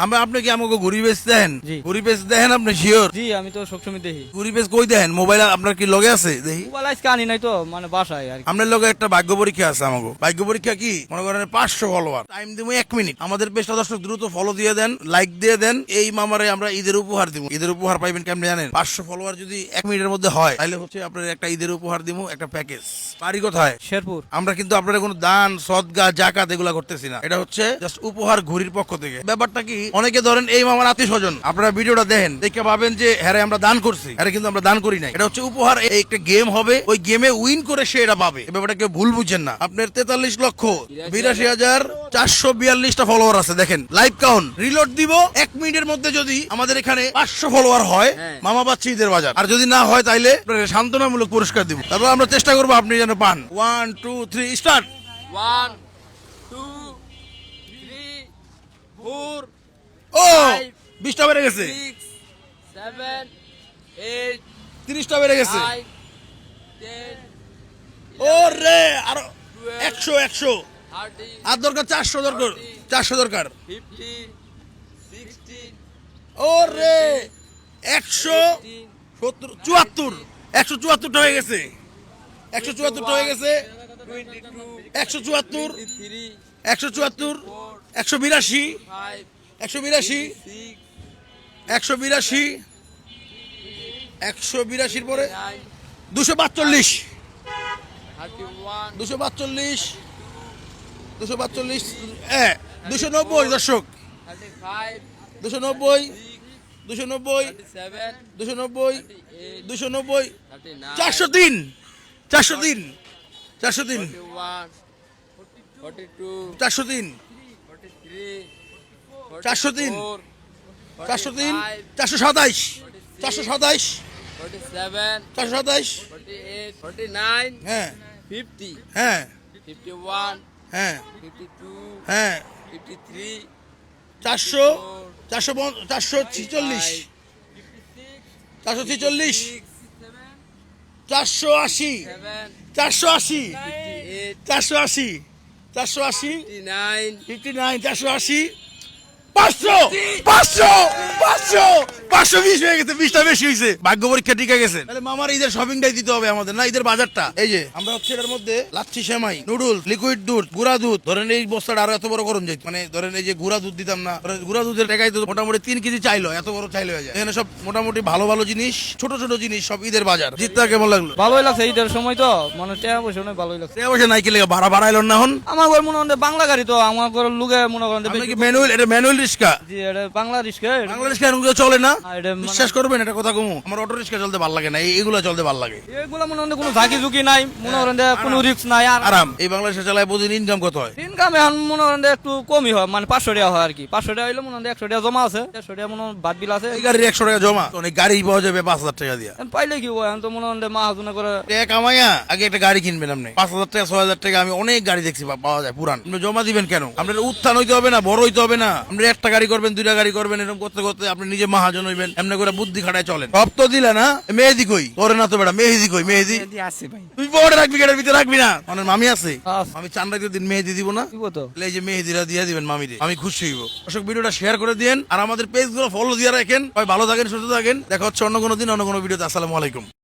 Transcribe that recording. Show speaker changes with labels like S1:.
S1: আমরা আপনি কি আমাকে ঘুরি বেচ দেন?
S2: জি।
S1: ঘুরি বেচ দেখেন আপনি শিওর?
S2: জি আমি তো সবসময় দেখি।
S1: ঘুরি বেচ কই দেখেন? মোবাইল আপনার কি লগে আছে? দেখি
S2: মোবাইল আজকে আনি নাই তো, মানে বাসায় আর কি।
S1: আপনার লগে একটা ভাগ্য পরীক্ষা আছে আমাকে। ভাগ্য পরীক্ষা কি মনে করেন 500 ফলোয়ার, টাইম দিব 1 মিনিট। আমাদের পেজটা দর্শক দ্রুত ফলো দিয়ে দেন, লাইক দিয়ে দেন। এই মামারে আমরা ঈদের উপহার দিব। ঈদের উপহার পাইবেন কেমনে জানেন? 500 ফলোয়ার যদি 1 মিনিটের মধ্যে হয় তাহলে হচ্ছে আপনার একটা ঈদের উপহার দিব, একটা প্যাকেজ। বাড়ি কোথায়?
S2: শেরপুর।
S1: আমরা কিন্তু আপনারা কোনো দান সদগা জাকাত এগুলা করতেছি না, এটা হচ্ছে জাস্ট উপহার ঘুরির পক্ষ থেকে। ব্যাপারটা কি, অনেকে ধরেন এই মামার আত্মীয় স্বজন, আপনারা ভিডিওটা দেখেন দেখে ভাবেন যে হ্যাঁ আমরা দান করছি, হ্যাঁ কিন্তু আমরা দান করি নাই। এটা হচ্ছে উপহার, এই একটা গেম হবে, ওই গেমে উইন করে সে এটা পাবে। এই ব্যাপারটা কেউ ভুল বুঝছেন না। আপনার 43,82,442টা ফলোয়ার আছে, দেখেন লাইভ কাউন্ট। রিলোড দিব 1 মিনিটের মধ্যে যদি আমাদের এখানে 500 ফলোয়ার হয়, মামা পাচ্ছে ঈদের বাজার। আর যদি না হয় তাইলে সান্ত্বনামূলক পুরস্কার দিব। তারপর আমরা চেষ্টা করবো আপনি যেন পান। 1 2 3 স্টার্ট।
S2: 1 2 3 4
S1: ও 20টা বেড়ে গেছে,
S2: 6 7 8
S1: 30টা বেড়ে গেছে।
S2: 9 10
S1: ও রে আরো 100 100
S2: 30
S1: আর দরকার 400 দরকার, 400 দরকার।
S2: 50 60
S1: ও রে 170 74 174টা হয়ে গেছে, 174টা হয়ে গেছে, 174 174 182 182 182 182 পরে 242 242 242 290 দর্শক, 290 290 290 290 403 403 403 403 403 403 427 427 427 হ্যাঁ হ্যাঁ হ্যাঁ হ্যাঁ 400 446 446 480 480 480 480 59 480 500 500 500 520 হয়ে গেছে, 20টা বেশি হয়েছে। ভাগ্য পরীক্ষা ঠিক গেছে। তাহলে মামার ঈদের শপিংটাই দিতে হবে আমাদের, না ঈদের বাজারটা। এই যে আমরা হচ্ছে এটার মধ্যে লাচ্ছি সেমাই, নুডলস, লিকুইড দুধ, গুঁড়া দুধ, ধরেন এই বস্তাটা আরো এত বড় করুন যাই, মানে ধরেন এই যে গুঁড়া দুধ দিতাম না, ধরেন গুঁড়া দুধের টাকায় তো মোটামুটি 3 কেজি চাইলো, এত বড় চাইলো হয়ে যায়। এখানে সব মোটামুটি ভালো ভালো জিনিস, ছোট ছোট জিনিস, সব ঈদের বাজার। জিতটা কেমন লাগলো?
S2: ভালোই লাগছে, ঈদের সময় তো মানে টাকা পয়সা অনেক ভালোই লাগছে।
S1: টাকা পয়সা নাই কি লেগে ভাড়া বাড়াইলো না? এখন
S2: আমার ঘর মনে হয় বাংলা গাড়ি তো, আমার ঘর লুকে মনে করেন যে
S1: আপনি
S2: বেশি-
S1: কি ম্যানুয়াল, এটা ম্যানুয়াল রিক্সা?
S2: জি এটা বাংলা রিস্কা।
S1: বাংলাদেশ কেন চলে না?
S2: এটা মানে-
S1: বিশ্বাস করবেন এটা কথা কমু, আমার অটো রিক্সা চলতে ভালো লাগে না, এইগুলা চলতে ভালো লাগে।
S2: এগুলো মনে হয় কোনো ঝাঁকি ঝুঁকি নাই, মনে করেন যে কোনো রিস্ক নাই। আর
S1: আরাম। এই বাংলাদেশে চালায় প্রতিদিন ইনকাম কত হয়?
S2: ইনকাম এখন মনে করেন যে একটু কমই হয়, মানে 500 টাকা হয় আর কি। 500 টাকা হইলে মনে হয় 100 টাকা জমা আছে, 100 টাকা মনে হয় বাদ বিল আছে।
S1: এই গাড়ির 100 টাকা জমা, অনেক গাড়ি পাওয়া যাবে 5,000 টাকা দিয়া।
S2: এখন পাইলে কি হয়, এখন তো মনে করেন যে মাহাজনে করে।
S1: টাকা কামাইয়া আগে একটা গাড়ি কিনবেন আপনি, 5,000 টাকা 6,000 টাকা আমি অনেক গাড়ি দেখছি পাওয়া যায় পুরান। আপনি জমা দিবেন কেন? আপনার উত্থান হইতে হবে না, বড় হইতে হবে না। আপনি একটা গাড়ি করবেন, 2টা গাড়ি করবেন, এরকম করতে করতে আপনি নিজে মহাজন হইবেন। এমনি করে বুদ্ধি খাটায় চলেন। সব তো দিলে না, মেহেদি কই? করে না তো বেটা, মেহেদি কই? মেহেদি
S2: আছে ভাই,
S1: তুই পরে রাখবি, গেটের ভিতরে রাখবি না? মানে মামি আছে,
S2: আছে।
S1: আমি চান্দাকে দিন মেহেদি দিব না?
S2: দিব তো।
S1: তাহলে এই যে মেহেদিরা দিয়ে দিবেন মামিরে, আমি খুশি হইব। দর্শক ভিডিওটা শেয়ার করে দিয়েন, আর আমাদের পেজ গুলো ফলো দিয়ে রাখেন। ভালো থাকেন, সুস্থ থাকেন, দেখা হচ্ছে অন্য কোনো দিন অন্য কোনো ভিডিওতে। আসসালামু আলাইকুম।